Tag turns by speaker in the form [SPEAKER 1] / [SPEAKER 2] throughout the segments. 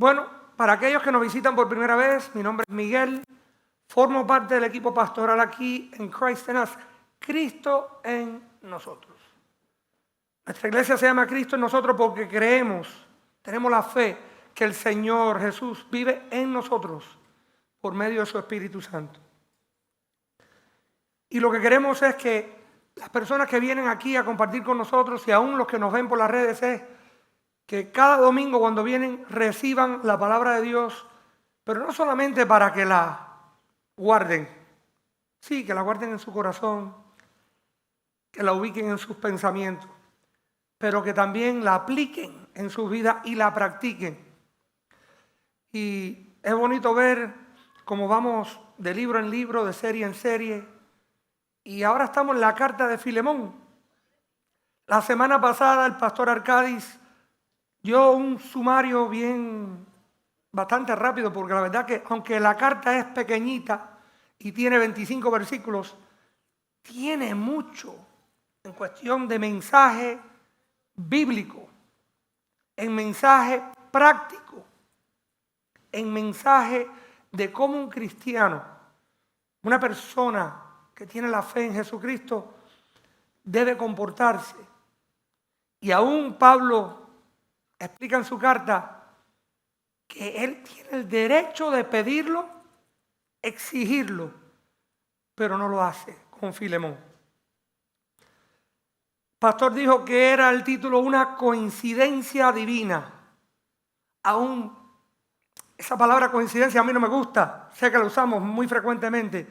[SPEAKER 1] Bueno, para aquellos que nos visitan por primera vez, mi nombre es Miguel, formo parte del equipo pastoral aquí en Christ in Us, Cristo en nosotros. Nuestra iglesia se llama Cristo en nosotros porque creemos, tenemos la fe que el Señor Jesús vive en nosotros por medio de su Espíritu Santo. Y lo que queremos es que las personas que vienen aquí a compartir con nosotros y aún los que nos ven por las redes es que cada domingo cuando vienen reciban la palabra de Dios, pero no solamente para que la guarden, sí, que la guarden en su corazón, que la ubiquen en sus pensamientos, pero que también la apliquen en su vida y la practiquen. Y es bonito ver cómo vamos de libro en libro, de serie en serie, y ahora estamos en la carta de Filemón. La semana pasada el pastor Arcadis dio un sumario bastante rápido, porque la verdad que aunque la carta es pequeñita y tiene 25 versículos, tiene mucho en cuestión de mensaje bíblico, en mensaje práctico, en mensaje de cómo un cristiano, una persona que tiene la fe en Jesucristo, debe comportarse. Y aún Pablo explica en su carta que él tiene el derecho de pedirlo, exigirlo, pero no lo hace con Filemón. Pastor dijo que era el título una coincidencia divina. Aún esa palabra coincidencia a mí no me gusta, sé que la usamos muy frecuentemente.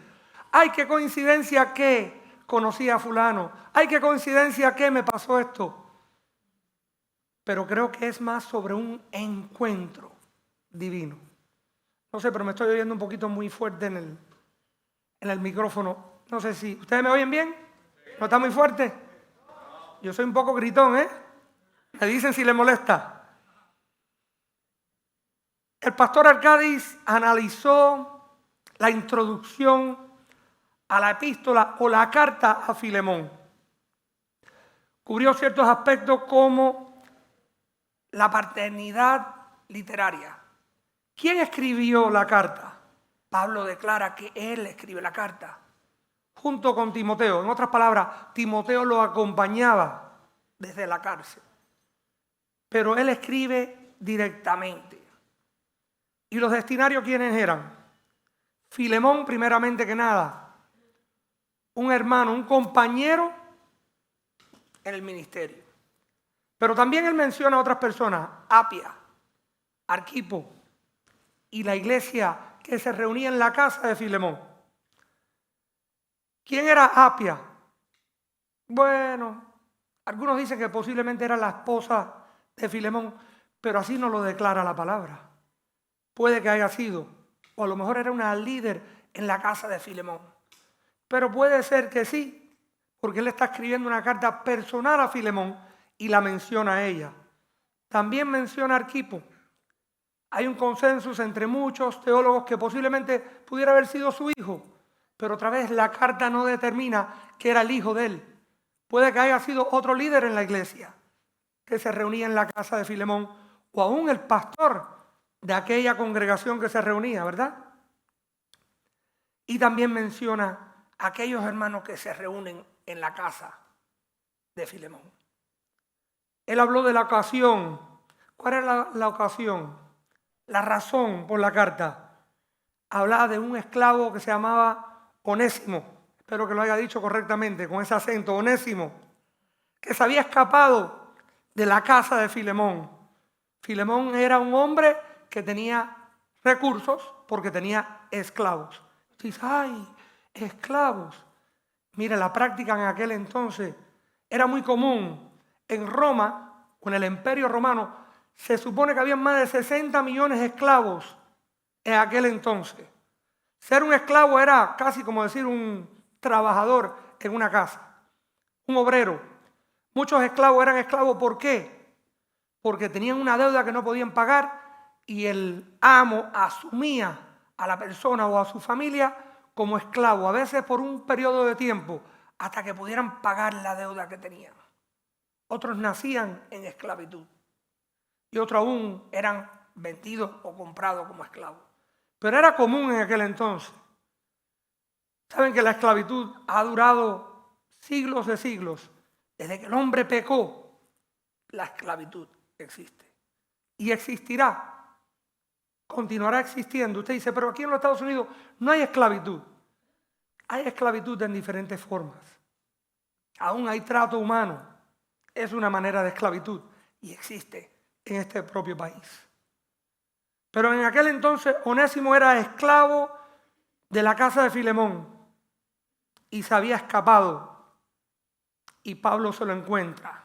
[SPEAKER 1] Ay, qué coincidencia que conocí a fulano, ay, qué coincidencia que me pasó esto. Pero creo que es más sobre un encuentro divino. No sé, pero me estoy oyendo un poquito muy fuerte en el micrófono. No sé si, ¿ustedes me oyen bien? ¿No está muy fuerte? Yo soy un poco gritón, ¿eh? Me dicen si les molesta. El pastor Arcadis analizó la introducción a la epístola o la carta a Filemón. Cubrió ciertos aspectos como la paternidad literaria. ¿Quién escribió la carta? Pablo declara que él escribe la carta junto con Timoteo. En otras palabras, Timoteo lo acompañaba desde la cárcel, pero él escribe directamente. ¿Y los destinarios quiénes eran? Filemón, primeramente que nada, un hermano, un compañero en el ministerio. Pero también él menciona a otras personas, Apia, Arquipo y la iglesia que se reunía en la casa de Filemón. ¿Quién era Apia? Bueno, algunos dicen que posiblemente era la esposa de Filemón, pero así no lo declara la palabra. Puede que haya sido, o a lo mejor era una líder en la casa de Filemón. Pero puede ser que sí, porque él está escribiendo una carta personal a Filemón y la menciona a ella. También menciona a Arquipo. Hay un consenso entre muchos teólogos que posiblemente pudiera haber sido su hijo, pero otra vez la carta no determina que era el hijo de él. Puede que haya sido otro líder en la iglesia que se reunía en la casa de Filemón, o aún el pastor de aquella congregación que se reunía, ¿verdad? Y también menciona a aquellos hermanos que se reúnen en la casa de Filemón. Él habló de la ocasión. ¿Cuál era la ocasión? La razón por la carta. Hablaba de un esclavo que se llamaba Onésimo. Espero que lo haya dicho correctamente, con ese acento, Onésimo, que se había escapado de la casa de Filemón. Filemón era un hombre que tenía recursos porque tenía esclavos. Dice, ay, esclavos. Mire, la práctica en aquel entonces era muy común. En Roma, con el Imperio Romano, se supone que había más de 60 millones de esclavos en aquel entonces. Ser un esclavo era casi como decir un trabajador en una casa, un obrero. Muchos esclavos eran esclavos, ¿por qué? Porque tenían una deuda que no podían pagar y el amo asumía a la persona o a su familia como esclavo, a veces por un periodo de tiempo, hasta que pudieran pagar la deuda que tenían. Otros nacían en esclavitud y otros aún eran vendido o comprado como esclavo. Pero era común en aquel entonces. Saben que la esclavitud ha durado siglos de siglos. Desde que el hombre pecó, la esclavitud existe. Y existirá. Continuará existiendo. Usted dice, pero aquí en los Estados Unidos no hay esclavitud. Hay esclavitud en diferentes formas. Aún hay trato humano. Es una manera de esclavitud y existe en este propio país. Pero en aquel entonces Onésimo era esclavo de la casa de Filemón y se había escapado. Y Pablo se lo encuentra.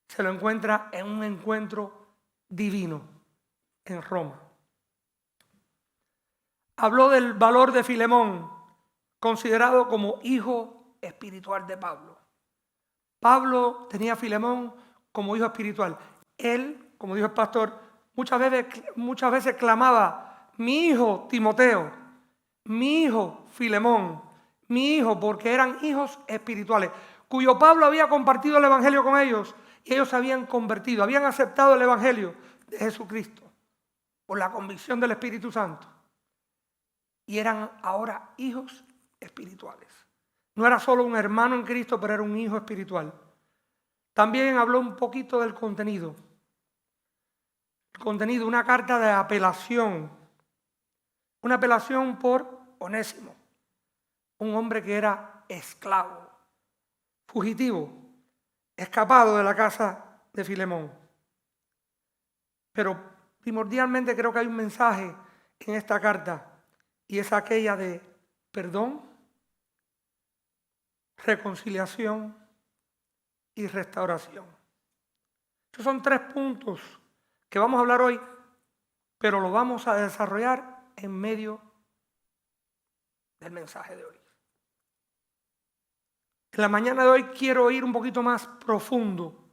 [SPEAKER 1] Se lo encuentra en un encuentro divino en Roma. Habló del valor de Filemón, considerado como hijo espiritual de Pablo. Pablo tenía a Filemón como hijo espiritual. Él, como dijo el pastor, muchas veces clamaba, mi hijo Timoteo, mi hijo Filemón, mi hijo, porque eran hijos espirituales, cuyo Pablo había compartido el evangelio con ellos y ellos se habían convertido, habían aceptado el evangelio de Jesucristo por la convicción del Espíritu Santo y eran ahora hijos espirituales. No era solo un hermano en Cristo, pero era un hijo espiritual. También habló un poquito del contenido. El contenido, una carta de apelación. Una apelación por Onésimo, un hombre que era esclavo, fugitivo, escapado de la casa de Filemón. Pero primordialmente creo que hay un mensaje en esta carta y es aquella de perdón, reconciliación y restauración. Estos son 3 puntos que vamos a hablar hoy, pero lo vamos a desarrollar en medio del mensaje de hoy. En la mañana de hoy quiero ir un poquito más profundo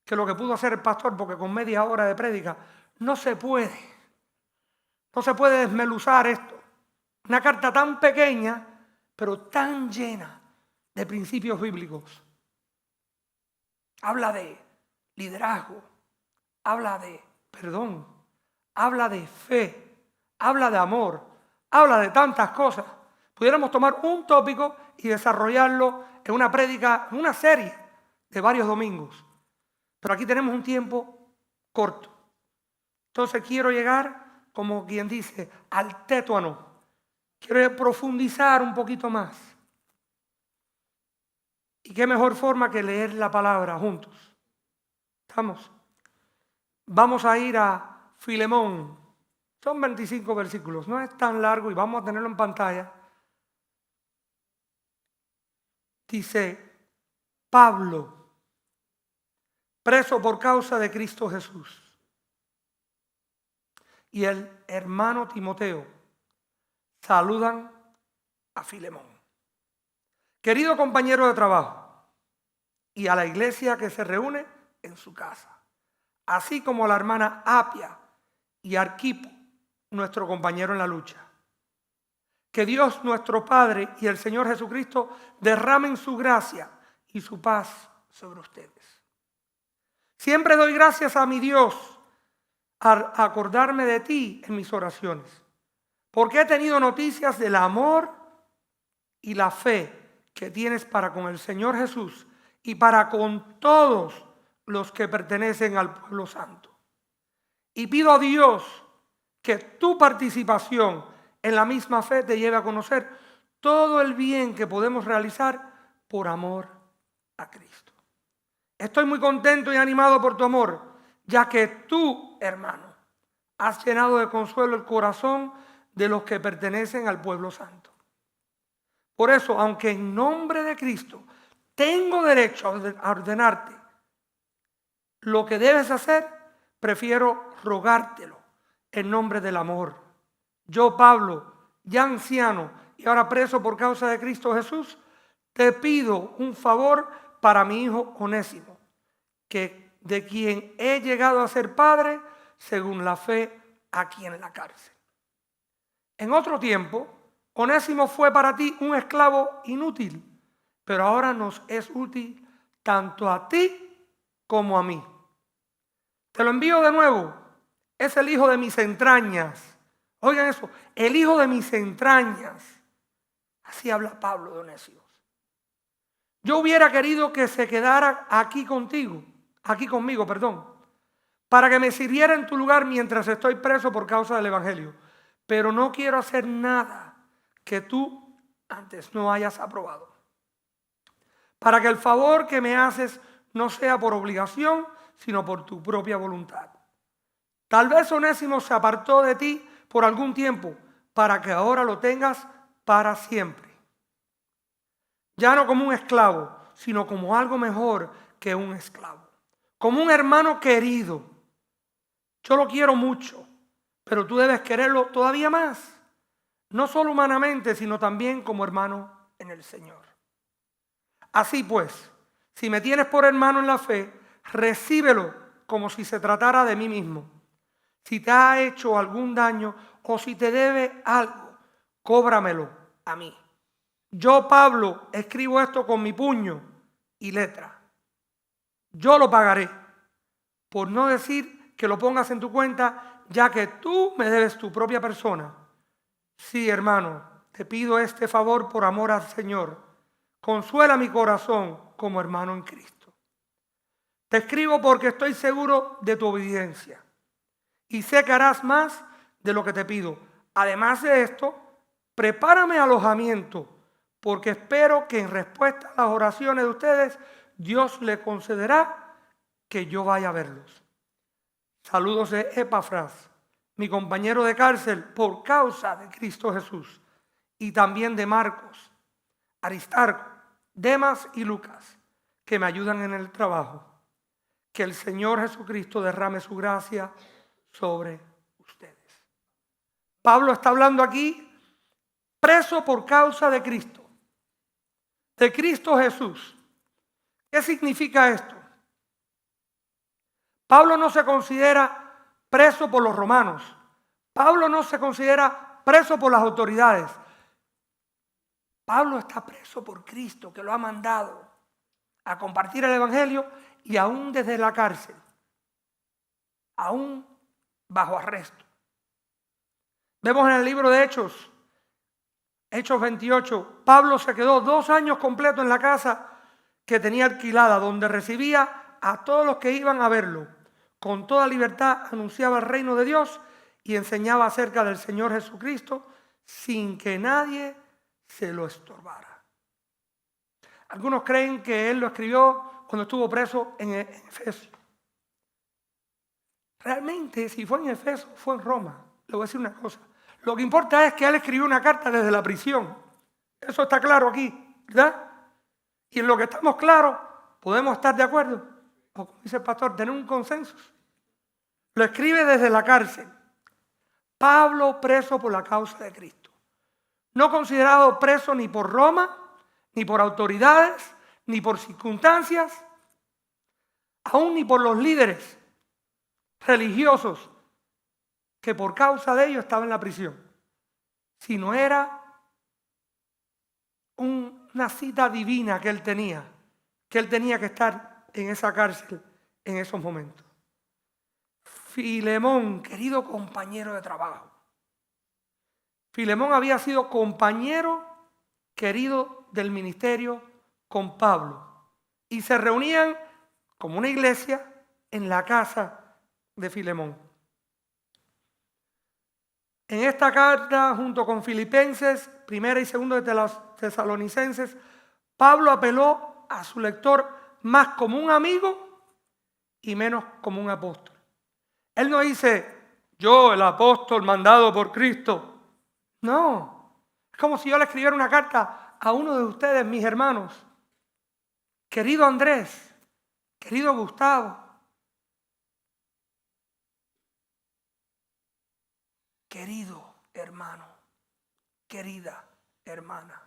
[SPEAKER 1] que lo que pudo hacer el pastor, porque con media hora de prédica no se puede desmeluzar esto. Una carta tan pequeña, pero tan llena de principios bíblicos. Habla de liderazgo, habla de perdón, habla de fe, habla de amor, habla de tantas cosas. Pudiéramos tomar un tópico y desarrollarlo en una prédica, en una serie de varios domingos. Pero aquí tenemos un tiempo corto. Entonces quiero llegar, como quien dice, al tétuano. Quiero profundizar un poquito más. ¿Y qué mejor forma que leer la palabra juntos? ¿Estamos? Vamos a ir a Filemón. Son 25 versículos. No es tan largo y vamos a tenerlo en pantalla. Dice, Pablo, preso por causa de Cristo Jesús, y el hermano Timoteo, saludan a Filemón, querido compañero de trabajo, y a la iglesia que se reúne en su casa, así como a la hermana Apia y Arquipo, nuestro compañero en la lucha. Que Dios nuestro Padre y el Señor Jesucristo derramen su gracia y su paz sobre ustedes. Siempre doy gracias a mi Dios al acordarme de ti en mis oraciones, porque he tenido noticias del amor y la fe que tienes para con el Señor Jesús y para con todos los que pertenecen al pueblo santo. Y pido a Dios que tu participación en la misma fe te lleve a conocer todo el bien que podemos realizar por amor a Cristo. Estoy muy contento y animado por tu amor, ya que tú, hermano, has llenado de consuelo el corazón de los que pertenecen al pueblo santo. Por eso, aunque en nombre de Cristo tengo derecho a ordenarte lo que debes hacer, prefiero rogártelo en nombre del amor. Yo, Pablo, ya anciano y ahora preso por causa de Cristo Jesús, te pido un favor para mi hijo Onésimo, de quien he llegado a ser padre según la fe aquí en la cárcel. En otro tiempo, Onésimo fue para ti un esclavo inútil, pero ahora nos es útil tanto a ti como a mí. Te lo envío de nuevo. es el hijo de mis entrañas. Oigan eso, el hijo de mis entrañas. Así habla Pablo de Onésimo. Yo hubiera querido que se quedara aquí conmigo, para que me sirviera en tu lugar mientras estoy preso por causa del evangelio. Pero no quiero hacer nada que tú antes no hayas aprobado, para que el favor que me haces no sea por obligación, sino por tu propia voluntad. Tal vez Onésimo se apartó de ti por algún tiempo, para que ahora lo tengas para siempre. Ya no como un esclavo, sino como algo mejor que un esclavo. Como un hermano querido. Yo lo quiero mucho, pero tú debes quererlo todavía más. No solo humanamente, sino también como hermano en el Señor. Así pues, si me tienes por hermano en la fe, recíbelo como si se tratara de mí mismo. Si te ha hecho algún daño o si te debe algo, cóbramelo a mí. Yo, Pablo, escribo esto con mi puño y letra. Yo lo pagaré, por no decir que lo pongas en tu cuenta, ya que tú me debes tu propia persona. Sí, hermano, te pido este favor por amor al Señor. Consuela mi corazón como hermano en Cristo. Te escribo porque estoy seguro de tu obediencia y sé que harás más de lo que te pido. Además de esto, prepárame alojamiento, porque espero que en respuesta a las oraciones de ustedes, Dios le concederá que yo vaya a verlos. Saludos de Epafras, mi compañero de cárcel por causa de Cristo Jesús, y también de Marcos, Aristarco, Demas y Lucas, que me ayudan en el trabajo. Que el Señor Jesucristo derrame su gracia sobre ustedes. Pablo está hablando aquí, preso por causa de Cristo Jesús. ¿Qué significa esto? Pablo no se considera preso por los romanos. Pablo no se considera preso por las autoridades. Pablo está preso por Cristo, que lo ha mandado a compartir el evangelio, y aún desde la cárcel, aún bajo arresto. Vemos en el libro de Hechos 28, Pablo se quedó 2 años completos en la casa que tenía alquilada, donde recibía a todos los que iban a verlo. Con toda libertad anunciaba el reino de Dios y enseñaba acerca del Señor Jesucristo sin que nadie se lo estorbara. Algunos creen que él lo escribió cuando estuvo preso en Efeso. Realmente, si fue en Efeso, fue en Roma. Le voy a decir una cosa. Lo que importa es que él escribió una carta desde la prisión. Eso está claro aquí, ¿verdad? Y en lo que estamos claros, podemos estar de acuerdo. O como dice el pastor, tener un consenso. Lo escribe desde la cárcel. Pablo preso por la causa de Cristo. No considerado preso ni por Roma, ni por autoridades, ni por circunstancias, aún ni por los líderes religiosos que por causa de ello estaba en la prisión, sino era una cita divina que él tenía que estar en esa cárcel en esos momentos. Filemón, querido compañero de trabajo. Filemón había sido compañero querido del ministerio con Pablo y se reunían como una iglesia en la casa de Filemón. En esta carta, junto con Filipenses, primera y segunda de los Tesalonicenses, Pablo apeló a su lector más como un amigo y menos como un apóstol. Él no dice, yo el apóstol mandado por Cristo. No, es como si yo le escribiera una carta a uno de ustedes, mis hermanos. Querido Andrés, querido Gustavo, querido hermano, querida hermana,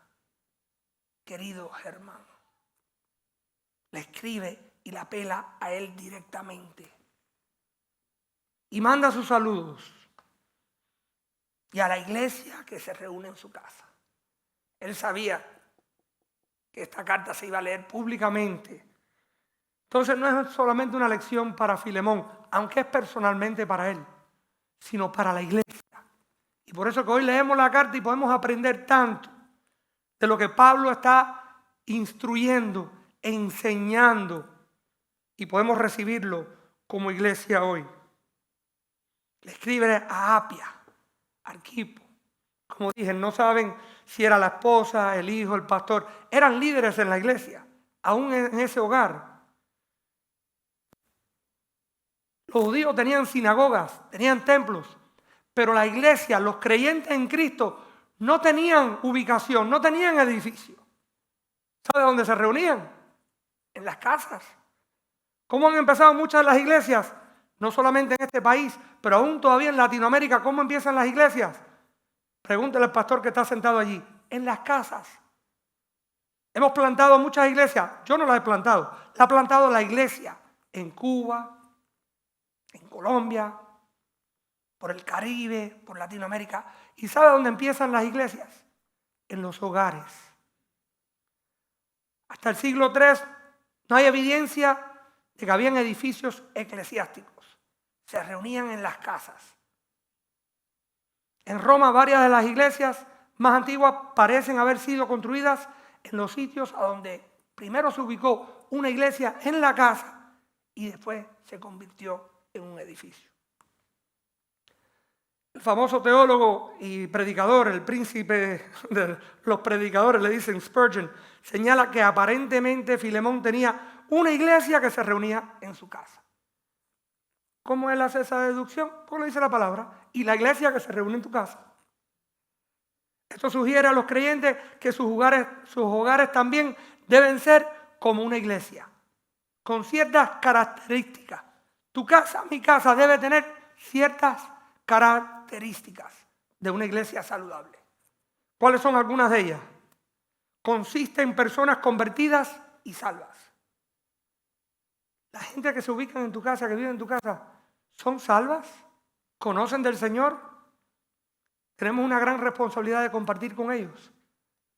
[SPEAKER 1] querido hermano. Le escribe y le apela a él directamente. Y manda sus saludos. Y a la iglesia que se reúne en su casa. Él sabía que esta carta se iba a leer públicamente. Entonces no es solamente una lección para Filemón, aunque es personalmente para él. sino para la iglesia. Y por eso que hoy leemos la carta y podemos aprender tanto de lo que Pablo está instruyendo, enseñando, y podemos recibirlo como iglesia hoy. Le escribe a Apia, Arquipo. Como dije, no saben si era la esposa, el hijo, el pastor. Eran líderes en la iglesia, aún en ese hogar. Los judíos tenían sinagogas, tenían templos, pero la iglesia, los creyentes en Cristo, no tenían ubicación, no tenían edificio. ¿Sabe dónde se reunían? En las casas. ¿Cómo han empezado muchas de las iglesias? No solamente en este país, pero aún todavía en Latinoamérica. ¿Cómo empiezan las iglesias? Pregúntale al pastor que está sentado allí. En las casas. Hemos plantado muchas iglesias. Yo no las he plantado. La ha plantado la iglesia en Cuba, en Colombia, por el Caribe, por Latinoamérica. ¿Y sabe dónde empiezan las iglesias? En los hogares. Hasta el siglo III no hay evidencia de que habían edificios eclesiásticos. Se reunían en las casas. En Roma, varias de las iglesias más antiguas parecen haber sido construidas en los sitios a donde primero se ubicó una iglesia en la casa y después se convirtió en un edificio. El famoso teólogo y predicador, el príncipe de los predicadores, le dicen Spurgeon, señala que aparentemente Filemón tenía una iglesia que se reunía en su casa. ¿Cómo él hace esa deducción? Pues le dice la palabra, y la iglesia que se reúne en tu casa. Esto sugiere a los creyentes que sus hogares también deben ser como una iglesia, con ciertas características. Tu casa, mi casa, debe tener ciertas características de una iglesia saludable. ¿Cuáles son algunas de ellas? Consiste en personas convertidas y salvas. La gente que se ubica en tu casa, que vive en tu casa, ¿son salvas? ¿Conocen del Señor? Tenemos una gran responsabilidad de compartir con ellos.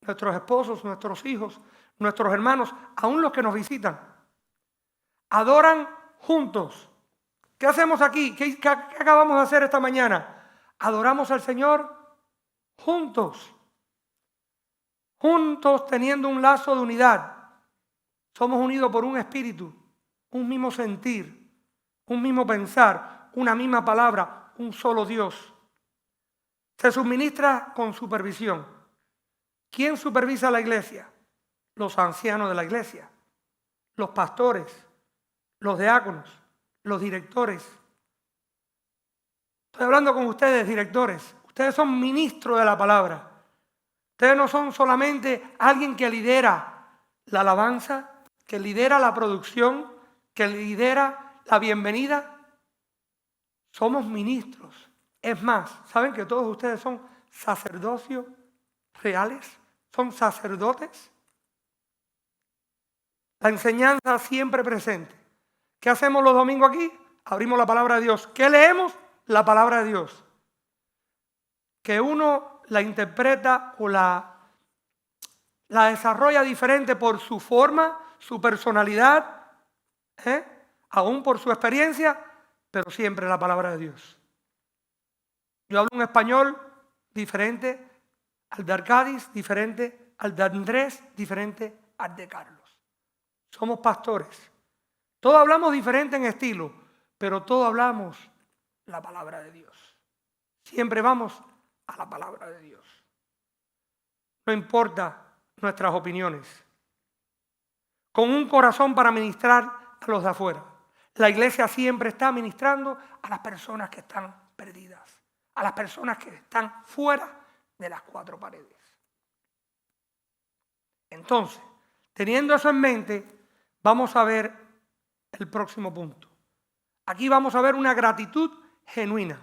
[SPEAKER 1] Nuestros esposos, nuestros hijos, nuestros hermanos, aún los que nos visitan. Adoran juntos. ¿Qué hacemos aquí? ¿Qué acabamos de hacer esta mañana? Adoramos al Señor juntos. Juntos teniendo un lazo de unidad. Somos unidos por un espíritu, un mismo sentir, un mismo pensar, una misma palabra, un solo Dios. Se suministra con supervisión. ¿Quién supervisa la iglesia? Los ancianos de la iglesia, los pastores, los diáconos, los directores. Estoy hablando con ustedes, directores. Ustedes son ministros de la palabra. Ustedes no son solamente alguien que lidera la alabanza, que lidera la producción, que lidera la bienvenida. Somos ministros. Es más, ¿saben que todos ustedes son sacerdocios reales? ¿Son sacerdotes? La enseñanza siempre presente. ¿Qué hacemos los domingos aquí? Abrimos la palabra de Dios. ¿Qué leemos? La palabra de Dios. Que uno la interpreta o la desarrolla diferente por su forma, su personalidad, aún por su experiencia, pero siempre la palabra de Dios. Yo hablo un español diferente al de Arcadis, diferente al de Andrés, diferente al de Carlos. Somos pastores. Todos hablamos diferente en estilo, pero todos hablamos la palabra de Dios. Siempre vamos a la palabra de Dios. No importa nuestras opiniones. Con un corazón para ministrar a los de afuera. La iglesia siempre está ministrando a las personas que están perdidas, a las personas que están fuera de las cuatro paredes. Entonces, teniendo eso en mente, vamos a ver el próximo punto. Aquí vamos a ver una gratitud genuina.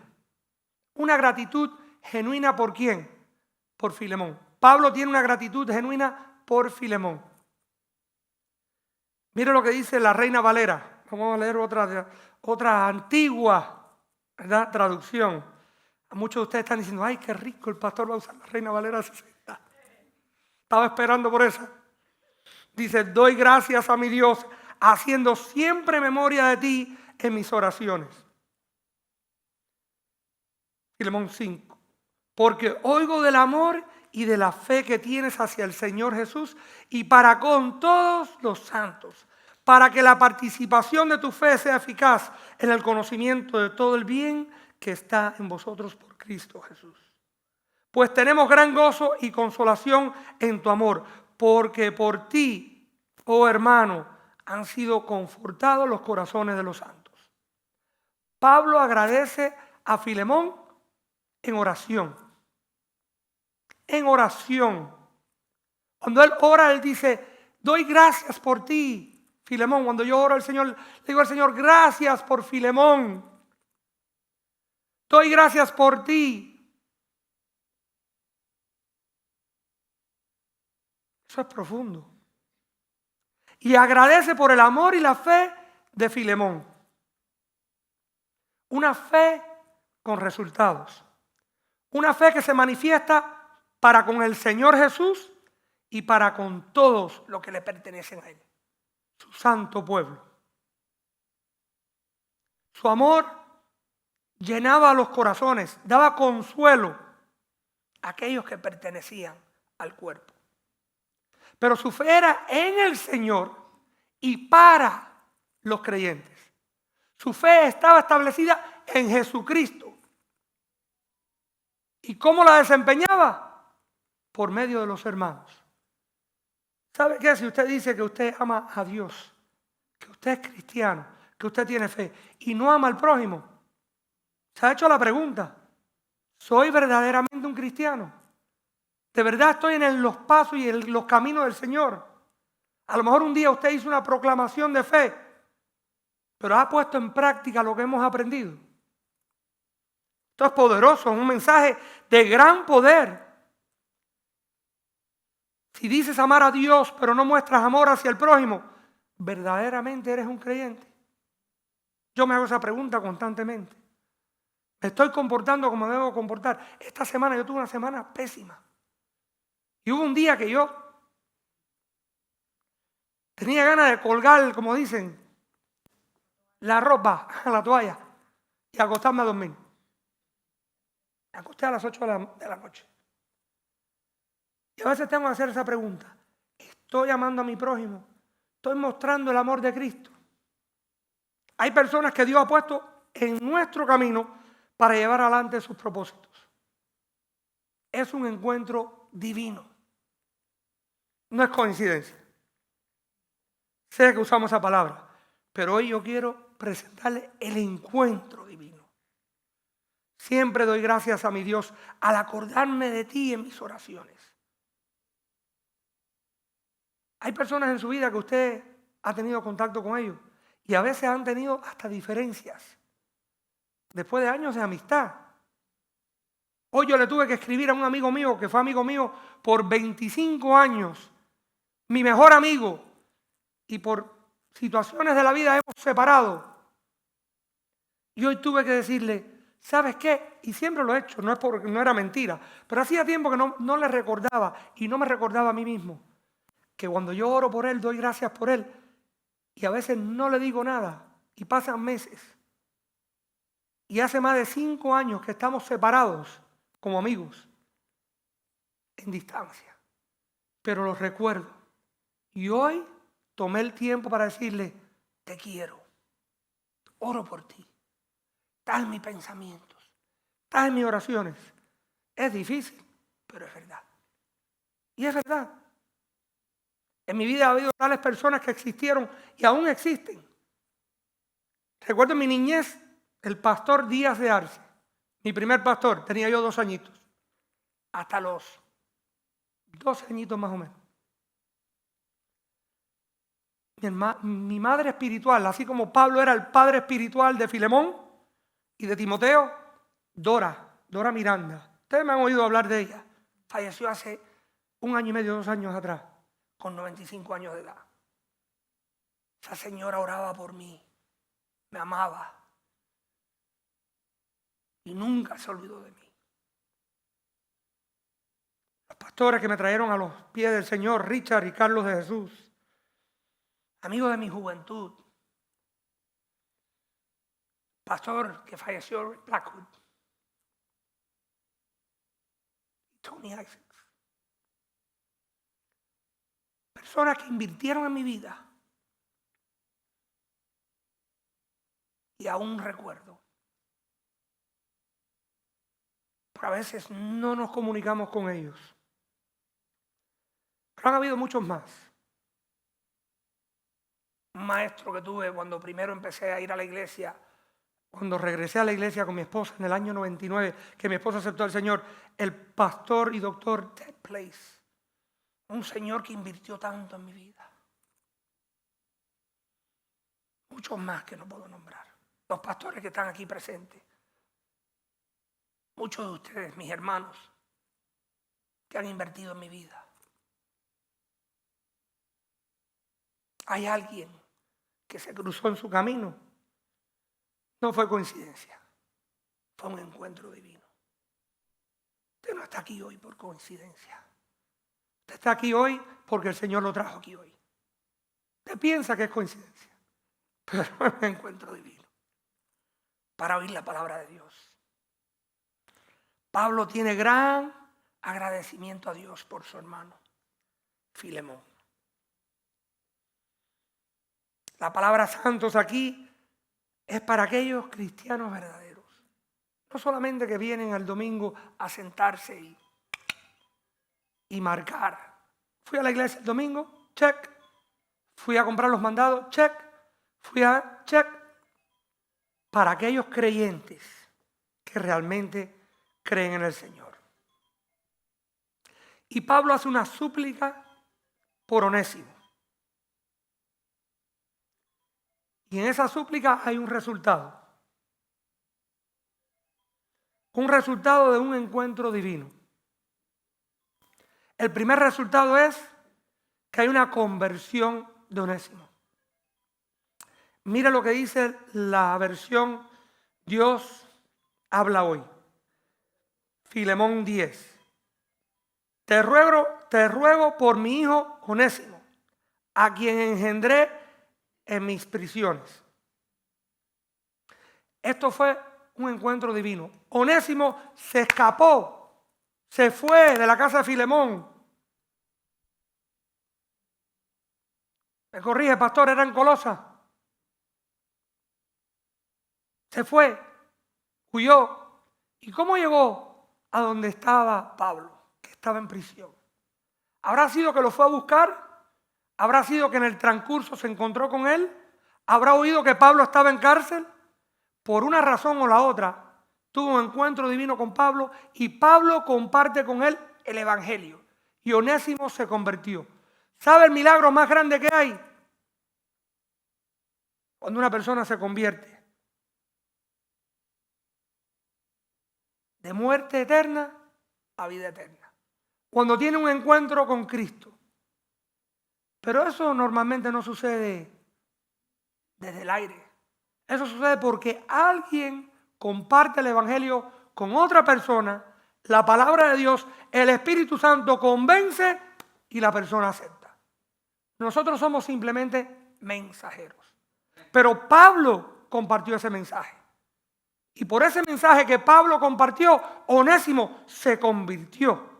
[SPEAKER 1] Una gratitud genuina ¿por quién? Por Filemón. Pablo tiene una gratitud genuina por Filemón. Mire lo que dice la Reina Valera. Vamos a leer otra antigua, ¿verdad?, traducción. Muchos de ustedes están diciendo, ay, qué rico, el pastor va a usar la Reina Valera 60. Estaba esperando por eso. Dice, doy gracias a mi Dios, haciendo siempre memoria de ti en mis oraciones. Filemón 5. Porque oigo del amor y de la fe que tienes hacia el Señor Jesús y para con todos los santos, para que la participación de tu fe sea eficaz en el conocimiento de todo el bien que está en vosotros por Cristo Jesús. Pues tenemos gran gozo y consolación en tu amor, porque por ti, oh hermano, han sido confortados los corazones de los santos. Pablo agradece a Filemón en oración. En oración. Cuando él ora, él dice, doy gracias por ti, Filemón. Cuando yo oro al Señor, le digo al Señor, gracias por Filemón. Doy gracias por ti. Eso es profundo. Y agradece por el amor y la fe de Filemón. Una fe con resultados. Una fe que se manifiesta para con el Señor Jesús y para con todos los que le pertenecen a Él. Su santo pueblo. Su amor llenaba los corazones, daba consuelo a aquellos que pertenecían al cuerpo. Pero su fe era en el Señor y para los creyentes. Su fe estaba establecida en Jesucristo. ¿Y cómo la desempeñaba? Por medio de los hermanos. ¿Sabe qué? Si usted dice que usted ama a Dios, que usted es cristiano, que usted tiene fe y no ama al prójimo, se ha hecho la pregunta, ¿soy verdaderamente un cristiano? ¿De verdad estoy en los pasos y en los caminos del Señor? A lo mejor un día usted hizo una proclamación de fe, pero ha puesto en práctica lo que hemos aprendido. Esto es poderoso, es un mensaje de gran poder. Si dices amar a Dios, pero no muestras amor hacia el prójimo, ¿verdaderamente eres un creyente? Yo me hago esa pregunta constantemente. ¿Me estoy comportando como debo comportar? Esta semana yo tuve una semana pésima. Y hubo un día que yo tenía ganas de colgar, como dicen, la ropa a la toalla y acostarme a dormir. Me acosté a las 8 de la noche. Y a veces tengo que hacer esa pregunta. ¿Estoy amando a mi prójimo? ¿Estoy mostrando el amor de Cristo? Hay personas que Dios ha puesto en nuestro camino para llevar adelante sus propósitos. Es un encuentro divino. No es coincidencia. Sé que usamos esa palabra, pero hoy yo quiero presentarle el encuentro divino. Siempre doy gracias a mi Dios al acordarme de ti en mis oraciones. Hay personas en su vida que usted ha tenido contacto con ellos y a veces han tenido hasta diferencias después de años de amistad. Hoy yo le tuve que escribir a un amigo mío que fue amigo mío por 25 años, mi mejor amigo, y por situaciones de la vida hemos separado. Y hoy tuve que decirle, ¿sabes qué? Y siempre lo he hecho, no es porque no era mentira, pero hacía tiempo que no le recordaba y no me recordaba a mí mismo que cuando yo oro por él, doy gracias por él y a veces no le digo nada y pasan meses. Y hace más de 5 años que estamos separados como amigos, en distancia, pero los recuerdo. Y hoy tomé el tiempo para decirle, te quiero, oro por ti, estás en mis pensamientos, estás en mis oraciones. Es difícil, pero es verdad. Y es verdad. En mi vida ha habido tales personas que existieron y aún existen. Recuerdo en mi niñez, el pastor Díaz de Arce, mi primer pastor, tenía yo 2 añitos, hasta los 12 añitos más o menos. Mi madre espiritual, así como Pablo era el padre espiritual de Filemón y de Timoteo, Dora Miranda. Ustedes me han oído hablar de ella. Falleció hace 1 año y medio, 2 años atrás, con 95 años de edad. Esa señora oraba por mí, me amaba y nunca se olvidó de mí. Los pastores que me trajeron a los pies del Señor, Richard y Carlos de Jesús, amigos de mi juventud, pastor que falleció en Blackwood, Tony Isaacs. Personas que invirtieron en mi vida. Y aún recuerdo. Pero a veces no nos comunicamos con ellos. Pero han habido muchos más. Un maestro que tuve cuando primero empecé a ir a la iglesia, cuando regresé a la iglesia con mi esposa en el año 99, que mi esposa aceptó al Señor, el pastor y doctor Ted Place. Un señor que invirtió tanto en mi vida. Muchos más que no puedo nombrar. Los pastores que están aquí presentes. Muchos de ustedes, mis hermanos, que han invertido en mi vida. Hay alguien que se cruzó en su camino. No fue coincidencia. Fue un encuentro divino. Usted no está aquí hoy por coincidencia. Usted está aquí hoy porque el Señor lo trajo aquí hoy. Usted piensa que es coincidencia, pero es un encuentro divino para oír la palabra de Dios. Pablo tiene gran agradecimiento a Dios por su hermano, Filemón. La palabra santos aquí es para aquellos cristianos verdaderos. No solamente que vienen al domingo a sentarse y marcar. Fui a la iglesia el domingo, check. Fui a comprar los mandados, check. Check. Para aquellos creyentes que realmente creen en el Señor. Y Pablo hace una súplica por Onésimo. Y en esa súplica hay un resultado. Un resultado de un encuentro divino. El primer resultado es que hay una conversión de Onésimo. Mira lo que dice la versión Dios habla hoy. Filemón 10. Te ruego por mi hijo Onésimo, a quien engendré en mis prisiones. Esto fue un encuentro divino. Onésimo se escapó, se fue de la casa de Filemón. Me corrige, pastor, era en Colosas. Se fue, huyó. ¿Y cómo llegó a donde estaba Pablo, que estaba en prisión? ¿Habrá sido que lo fue a buscar? ¿Habrá sido que en el transcurso se encontró con él? ¿Habrá oído que Pablo estaba en cárcel? Por una razón o la otra, tuvo un encuentro divino con Pablo y Pablo comparte con él el evangelio. Y Onésimo se convirtió. ¿Sabe el milagro más grande que hay? Cuando una persona se convierte. De muerte eterna a vida eterna. Cuando tiene un encuentro con Cristo. Pero eso normalmente no sucede desde el aire. Eso sucede porque alguien comparte el evangelio con otra persona, la palabra de Dios, el Espíritu Santo convence y la persona acepta. Nosotros somos simplemente mensajeros. Pero Pablo compartió ese mensaje. Y por ese mensaje que Pablo compartió, Onésimo se convirtió.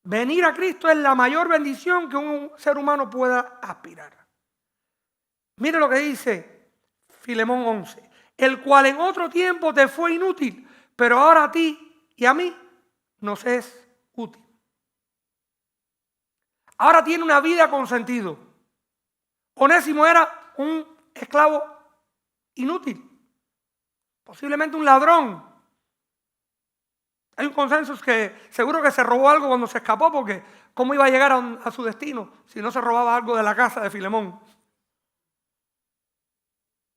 [SPEAKER 1] Venir a Cristo es la mayor bendición que un ser humano pueda aspirar. Mire lo que dice Filemón 11. El cual en otro tiempo te fue inútil, pero ahora a ti y a mí nos es útil. Ahora tiene una vida con sentido. Onésimo era un esclavo inútil, posiblemente un ladrón. Hay un consenso que seguro que se robó algo cuando se escapó, porque ¿cómo iba a llegar a su destino si no se robaba algo de la casa de Filemón?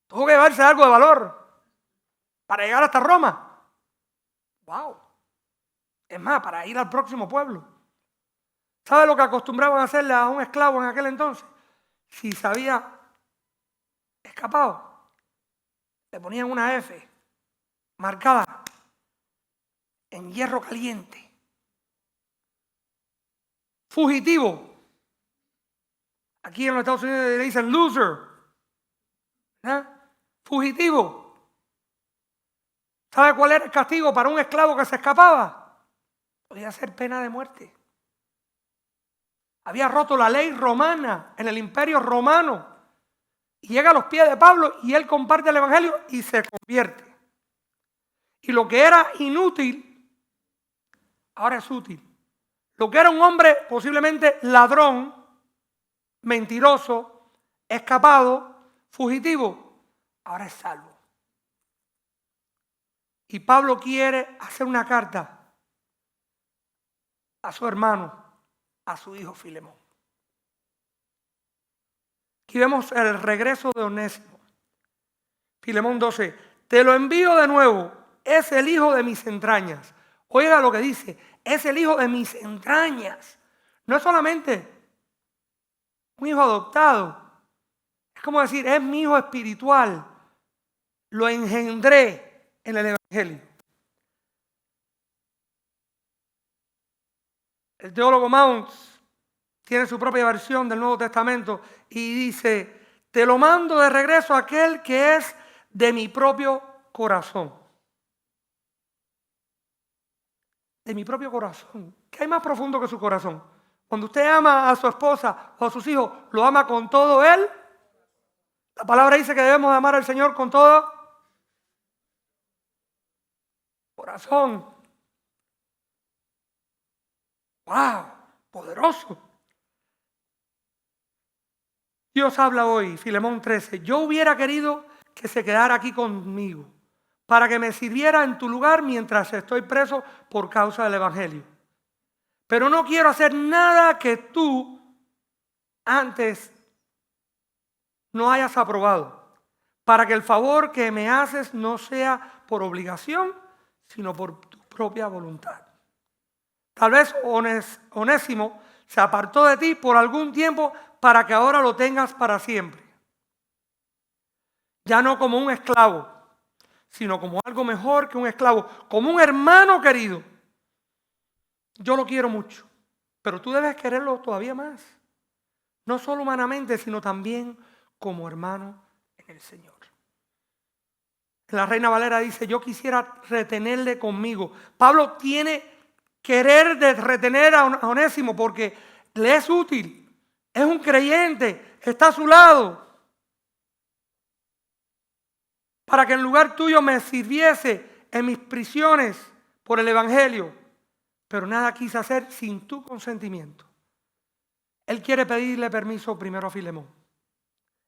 [SPEAKER 1] Tuvo que llevarse algo de valor para llegar hasta Roma. ¡Wow! Es más, para ir al próximo pueblo. ¿Sabe lo que acostumbraban a hacerle a un esclavo en aquel entonces? Si se había escapado, le ponían una F marcada en hierro caliente. Fugitivo. Aquí en los Estados Unidos le dicen loser. ¿Eh? Fugitivo. ¿Sabe cuál era el castigo para un esclavo que se escapaba? Podía ser pena de muerte. Había roto la ley romana en el imperio romano. Y llega a los pies de Pablo y él comparte el evangelio y se convierte. Y lo que era inútil, ahora es útil. Lo que era un hombre posiblemente ladrón, mentiroso, escapado, fugitivo, ahora es salvo. Y Pablo quiere hacer una carta a su hermano, a su hijo Filemón. Aquí vemos el regreso de Onésimo. Filemón 12, te lo envío de nuevo, es el hijo de mis entrañas. Oiga lo que dice, es el hijo de mis entrañas. No es solamente un hijo adoptado, es como decir, es mi hijo espiritual. Lo engendré en el evangelio. El teólogo Mounce tiene su propia versión del Nuevo Testamento y dice, te lo mando de regreso a aquel que es de mi propio corazón. De mi propio corazón. ¿Qué hay más profundo que su corazón? Cuando usted ama a su esposa o a sus hijos, ¿lo ama con todo él? La palabra dice que debemos amar al Señor con todo corazón. ¡Wow! Poderoso. Dios habla hoy, Filemón 13. Yo hubiera querido que se quedara aquí conmigo para que me sirviera en tu lugar mientras estoy preso por causa del evangelio. Pero no quiero hacer nada que tú antes no hayas aprobado, para que el favor que me haces no sea por obligación, sino por tu propia voluntad. Tal vez Onésimo se apartó de ti por algún tiempo para que ahora lo tengas para siempre. Ya no como un esclavo, sino como algo mejor que un esclavo, como un hermano querido. Yo lo quiero mucho, pero tú debes quererlo todavía más. No solo humanamente, sino también como hermano en el Señor. La Reina Valera dice, yo quisiera retenerle conmigo. Pablo tiene querer de retener a Onésimo porque le es útil, es un creyente, está a su lado. Para que en lugar tuyo me sirviese en mis prisiones por el evangelio. Pero nada quise hacer sin tu consentimiento. Él quiere pedirle permiso primero a Filemón.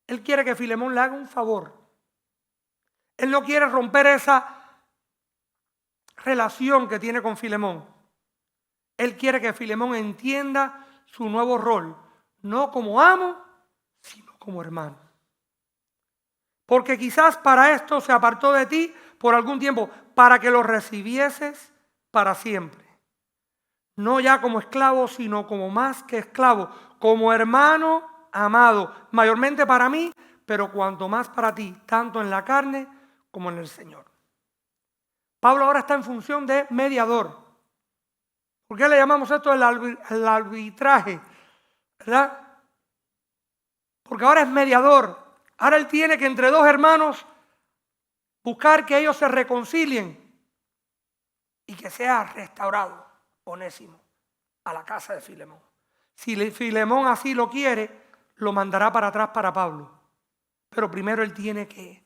[SPEAKER 1] Él quiere que Filemón le haga un favor. Él no quiere romper esa relación que tiene con Filemón. Él quiere que Filemón entienda su nuevo rol, no como amo, sino como hermano. Porque quizás para esto se apartó de ti por algún tiempo, para que lo recibieses para siempre. No ya como esclavo, sino como más que esclavo, como hermano amado, mayormente para mí, pero cuanto más para ti, tanto en la carne como en el Señor. Pablo ahora está en función de mediador. ¿Por qué le llamamos esto el arbitraje? ¿Verdad? Porque ahora es mediador. Ahora él tiene que entre dos hermanos buscar que ellos se reconcilien y que sea restaurado Onésimo a la casa de Filemón. Si Filemón así lo quiere, lo mandará para atrás para Pablo. Pero primero él tiene que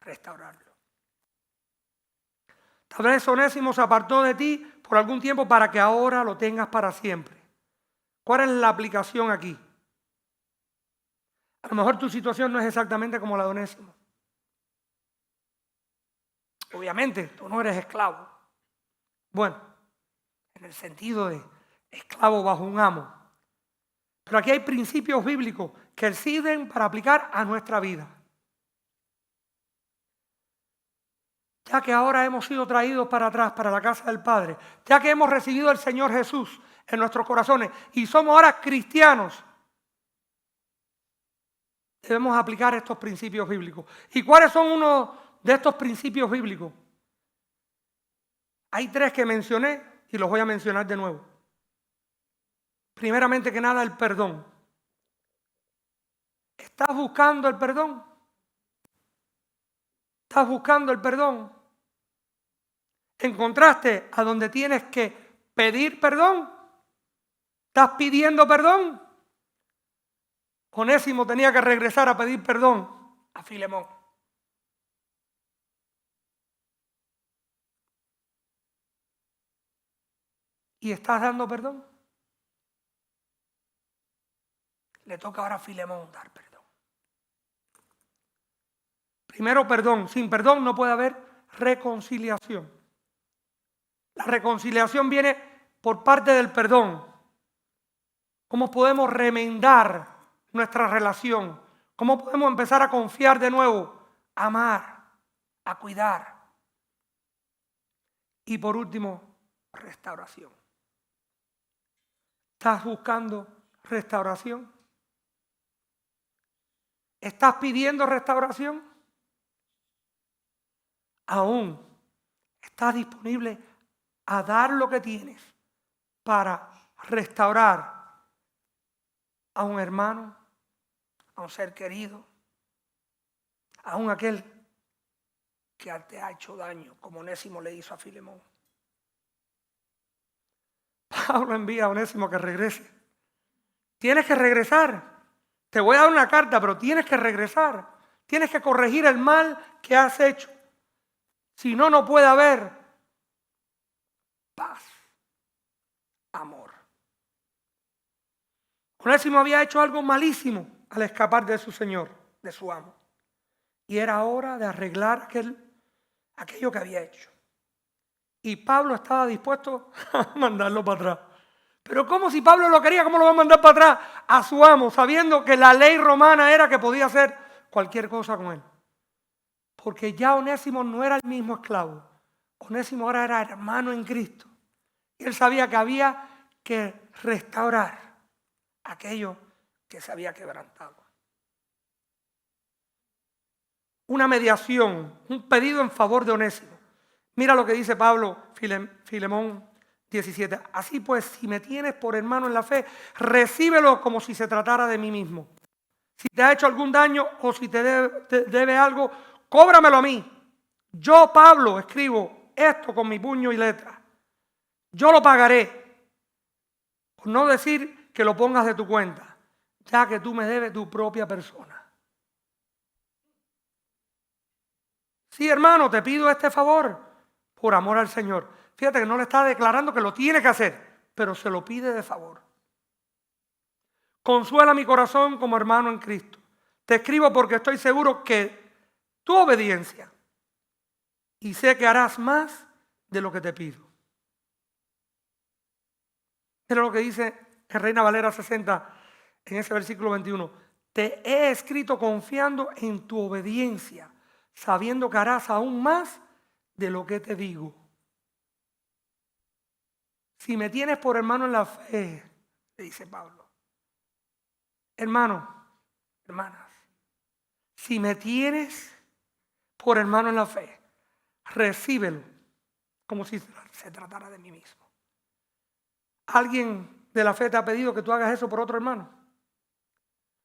[SPEAKER 1] restaurarlo. Tal vez Onésimo se apartó de ti por algún tiempo para que ahora lo tengas para siempre. ¿Cuál es la aplicación aquí? A lo mejor tu situación no es exactamente como la de Onésimo. Obviamente, tú no eres esclavo. Bueno, en el sentido de esclavo bajo un amo. Pero aquí hay principios bíblicos que sirven para aplicar a nuestra vida. Ya que ahora hemos sido traídos para atrás, para la casa del Padre, ya que hemos recibido al Señor Jesús en nuestros corazones y somos ahora cristianos, debemos aplicar estos principios bíblicos. ¿Y cuáles son uno de estos principios bíblicos? Hay tres que mencioné y los voy a mencionar de nuevo. Primeramente que nada, el perdón. ¿Estás buscando el perdón? ¿Estás buscando el perdón? ¿Encontraste a donde tienes que pedir perdón? ¿Estás pidiendo perdón? Onésimo tenía que regresar a pedir perdón a Filemón. ¿Y estás dando perdón? Le toca ahora a Filemón dar perdón. Primero perdón. Sin perdón no puede haber reconciliación. La reconciliación viene por parte del perdón. ¿Cómo podemos remendar nuestra relación? ¿Cómo podemos empezar a confiar de nuevo? A amar, a cuidar. Y por último, restauración. ¿Estás buscando restauración? ¿Estás pidiendo restauración? Aún estás disponible a dar lo que tienes para restaurar a un hermano, a un ser querido, aún aquel que te ha hecho daño, como Onésimo le hizo a Filemón. Pablo envía a Onésimo que regrese. Tienes que regresar. Te voy a dar una carta, pero tienes que regresar. Tienes que corregir el mal que has hecho. Si no, no puede haber paz, amor. Onésimo había hecho algo malísimo al escapar de su señor, de su amo. Y era hora de arreglar aquello que había hecho. Y Pablo estaba dispuesto a mandarlo para atrás. Pero ¿cómo si Pablo lo quería? ¿Cómo lo va a mandar para atrás a su amo, sabiendo que la ley romana era que podía hacer cualquier cosa con él? Porque ya Onésimo no era el mismo esclavo. Onésimo ahora era hermano en Cristo. Y él sabía que había que restaurar aquello que se había quebrantado. Una mediación, un pedido en favor de Onésimo. Mira lo que dice Pablo, Filemón 17. Así pues, si me tienes por hermano en la fe, recíbelo como si se tratara de mí mismo. Si te ha hecho algún daño o si te debe algo, cóbramelo a mí. Yo, Pablo, escribo esto con mi puño y letra. Yo lo pagaré. Por no decir que lo pongas de tu cuenta, ya que tú me debes tu propia persona. Sí, hermano, te pido este favor por amor al Señor. Fíjate que no le está declarando que lo tiene que hacer, pero se lo pide de favor. Consuela mi corazón como hermano en Cristo. Te escribo porque estoy seguro que tu obediencia y sé que harás más de lo que te pido. Mira lo que dice en Reina Valera 60, en ese versículo 21. Te he escrito confiando en tu obediencia, sabiendo que harás aún más de lo que te digo. Si me tienes por hermano en la fe, le dice Pablo. Hermano, hermanas, si me tienes por hermano en la fe, recíbelo como si se tratara de mí mismo. ¿Alguien de la fe te ha pedido que tú hagas eso por otro hermano?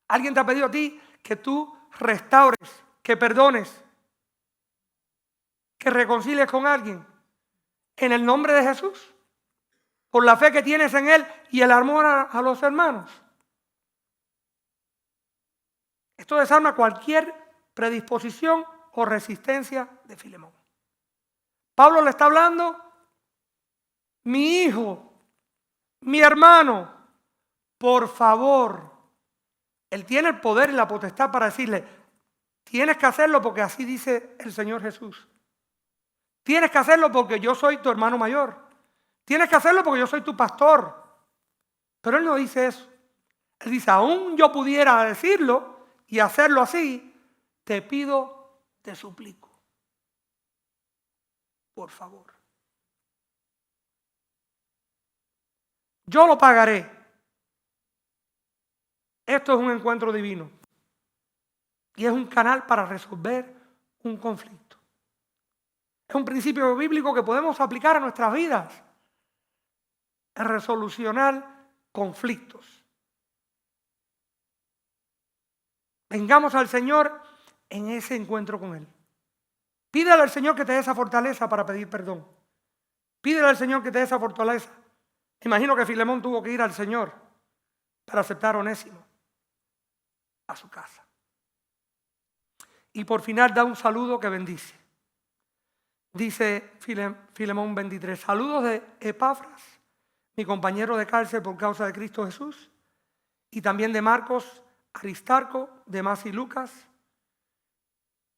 [SPEAKER 1] ¿Alguien te ha pedido a ti que tú restaures, que perdones, que reconcilies con alguien en el nombre de Jesús? Por la fe que tienes en Él y el amor a los hermanos. Esto desarma cualquier predisposición o resistencia de Filemón. Pablo le está hablando, mi hijo, mi hermano, por favor. Él tiene el poder y la potestad para decirle, tienes que hacerlo porque así dice el Señor Jesús. Tienes que hacerlo porque yo soy tu hermano mayor. Tienes que hacerlo porque yo soy tu pastor. Pero él no dice eso. Él dice, aún yo pudiera decirlo y hacerlo así, te pido, te suplico. Por favor. Yo lo pagaré. Esto es un encuentro divino. Y es un canal para resolver un conflicto. Es un principio bíblico que podemos aplicar a nuestras vidas. En resolucionar conflictos. Vengamos al Señor en ese encuentro con Él. Pídale al Señor que te dé esa fortaleza para pedir perdón. Pídele al Señor que te dé esa fortaleza. Imagino que Filemón tuvo que ir al Señor para aceptar a Onésimo a su casa. Y por final da un saludo que bendice. Dice Filemón 23, saludos de Epafras, mi compañero de cárcel por causa de Cristo Jesús, y también de Marcos, Aristarco, Demas y Lucas,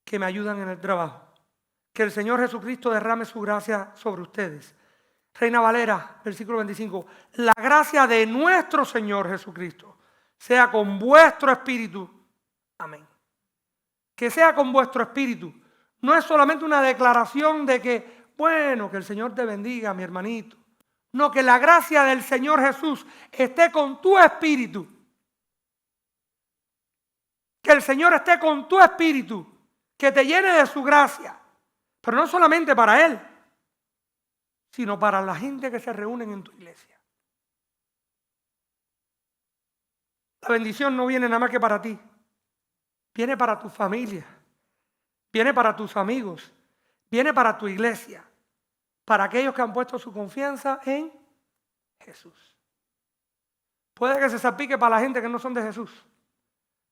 [SPEAKER 1] que me ayudan en el trabajo. Que el Señor Jesucristo derrame su gracia sobre ustedes. Reina Valera, versículo 25, la gracia de nuestro Señor Jesucristo sea con vuestro espíritu. Amén. Que sea con vuestro espíritu. No es solamente una declaración de que, bueno, que el Señor te bendiga, mi hermanito. No, que la gracia del Señor Jesús esté con tu espíritu. Que el Señor esté con tu espíritu, que te llene de su gracia. Pero no solamente para Él, sino para la gente que se reúnen en tu iglesia. La bendición no viene nada más que para ti. Viene para tu familia. Viene para tus amigos. Viene para tu iglesia. Para aquellos que han puesto su confianza en Jesús. Puede que se salpique para la gente que no son de Jesús.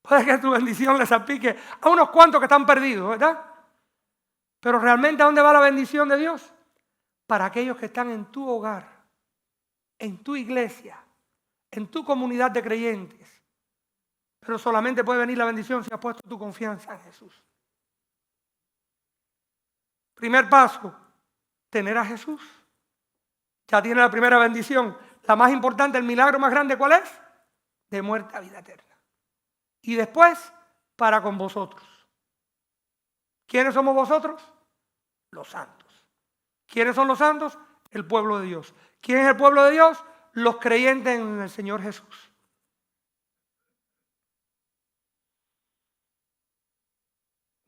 [SPEAKER 1] Puede que tu bendición le salpique a unos cuantos que están perdidos, ¿verdad? Pero realmente, ¿a dónde va la bendición de Dios? Para aquellos que están en tu hogar, en tu iglesia, en tu comunidad de creyentes. Pero solamente puede venir la bendición si has puesto tu confianza en Jesús. Primer paso, tener a Jesús. Ya tiene la primera bendición. La más importante, el milagro más grande, ¿cuál es? De muerte a vida eterna. Y después, para con vosotros. ¿Quiénes somos vosotros? Los santos. ¿Quiénes son los santos? El pueblo de Dios. ¿Quién es el pueblo de Dios? Los creyentes en el Señor Jesús.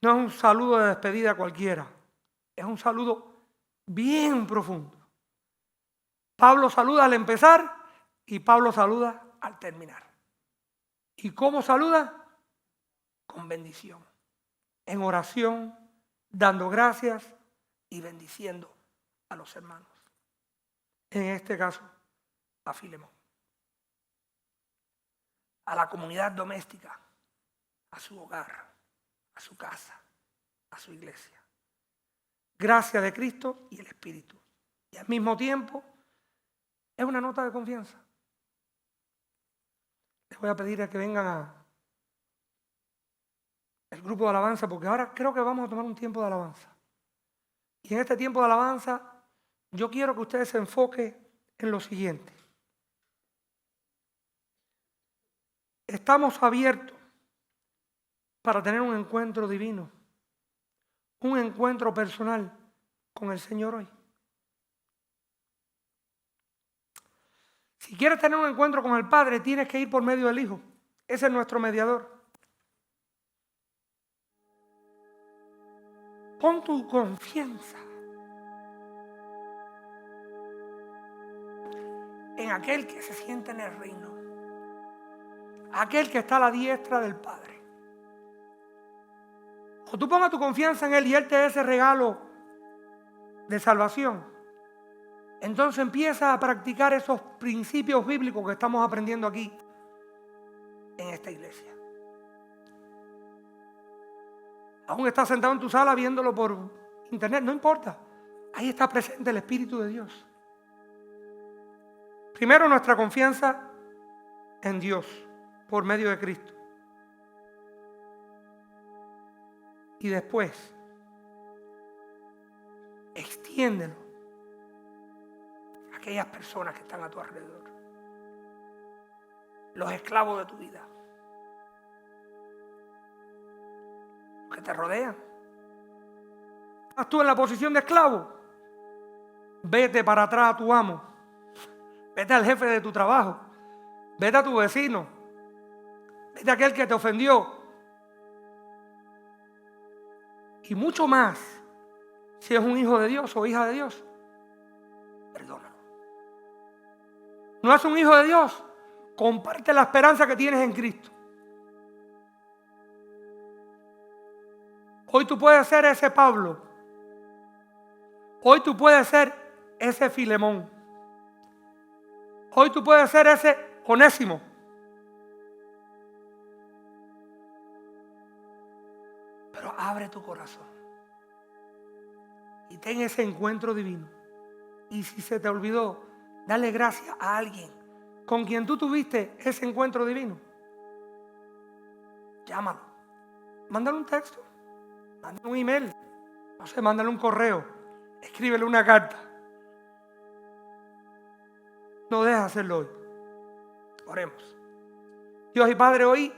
[SPEAKER 1] No es un saludo de despedida cualquiera. Es un saludo bien profundo. Pablo saluda al empezar y Pablo saluda al terminar. ¿Y cómo saluda? Con bendición. En oración, dando gracias y bendiciendo a los hermanos. En este caso, a Filemón. A la comunidad doméstica, a su hogar, a su casa, a su iglesia. Gracia de Cristo y el Espíritu. Y al mismo tiempo, es una nota de confianza. Les voy a pedir a que vengan el grupo de alabanza, porque ahora creo que vamos a tomar un tiempo de alabanza. Y en este tiempo de alabanza, yo quiero que ustedes se enfoquen en lo siguiente. Estamos abiertos para tener un encuentro divino, un encuentro personal con el Señor hoy. Si quieres tener un encuentro con el Padre, tienes que ir por medio del Hijo. Ese es nuestro mediador. Pon tu confianza en aquel que se sienta en el reino, aquel que está a la diestra del Padre. O tú pongas tu confianza en Él y Él te dé ese regalo de salvación. Entonces empieza a practicar esos principios bíblicos que estamos aprendiendo aquí en esta iglesia. Aún estás sentado en tu sala viéndolo por internet, no importa. Ahí está presente el Espíritu de Dios. Primero, nuestra confianza en Dios por medio de Cristo. Y después, extiéndelo a aquellas personas que están a tu alrededor. Los esclavos de tu vida. Los que te rodean. ¿Estás tú en la posición de esclavo? Vete para atrás a tu amo. Vete al jefe de tu trabajo. Vete a tu vecino. Vete a aquel que te ofendió. Y mucho más, si es un hijo de Dios o hija de Dios, perdónalo. ¿No es un hijo de Dios? Comparte la esperanza que tienes en Cristo. Hoy tú puedes ser ese Pablo. Hoy tú puedes ser ese Filemón. Hoy tú puedes ser ese Onésimo. Pero abre tu corazón y ten ese encuentro divino. Y si se te olvidó, dale gracias a alguien con quien tú tuviste ese encuentro divino. Llámalo, mándale un texto, mándale un email, no sé, mándale un correo, escríbele una carta. No dejes de hacerlo hoy. Oremos. Dios y Padre, hoy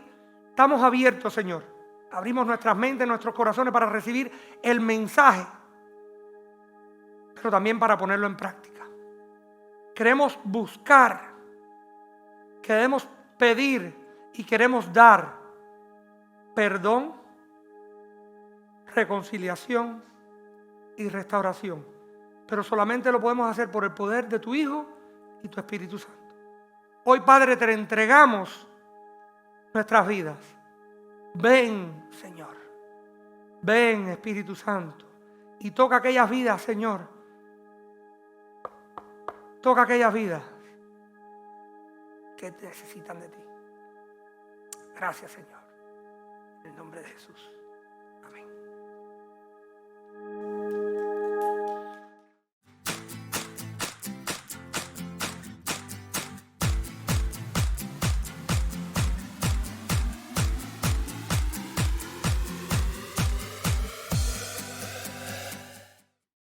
[SPEAKER 1] estamos abiertos, Señor. Abrimos nuestras mentes, nuestros corazones para recibir el mensaje, pero también para ponerlo en práctica. Queremos buscar, queremos pedir y queremos dar perdón, reconciliación y restauración. Pero solamente lo podemos hacer por el poder de tu Hijo y tu Espíritu Santo. Hoy, Padre, te entregamos nuestras vidas. Ven, Señor. Ven, Espíritu Santo. Y toca aquellas vidas, Señor. Toca aquellas vidas que necesitan de ti. Gracias, Señor. En el nombre de Jesús.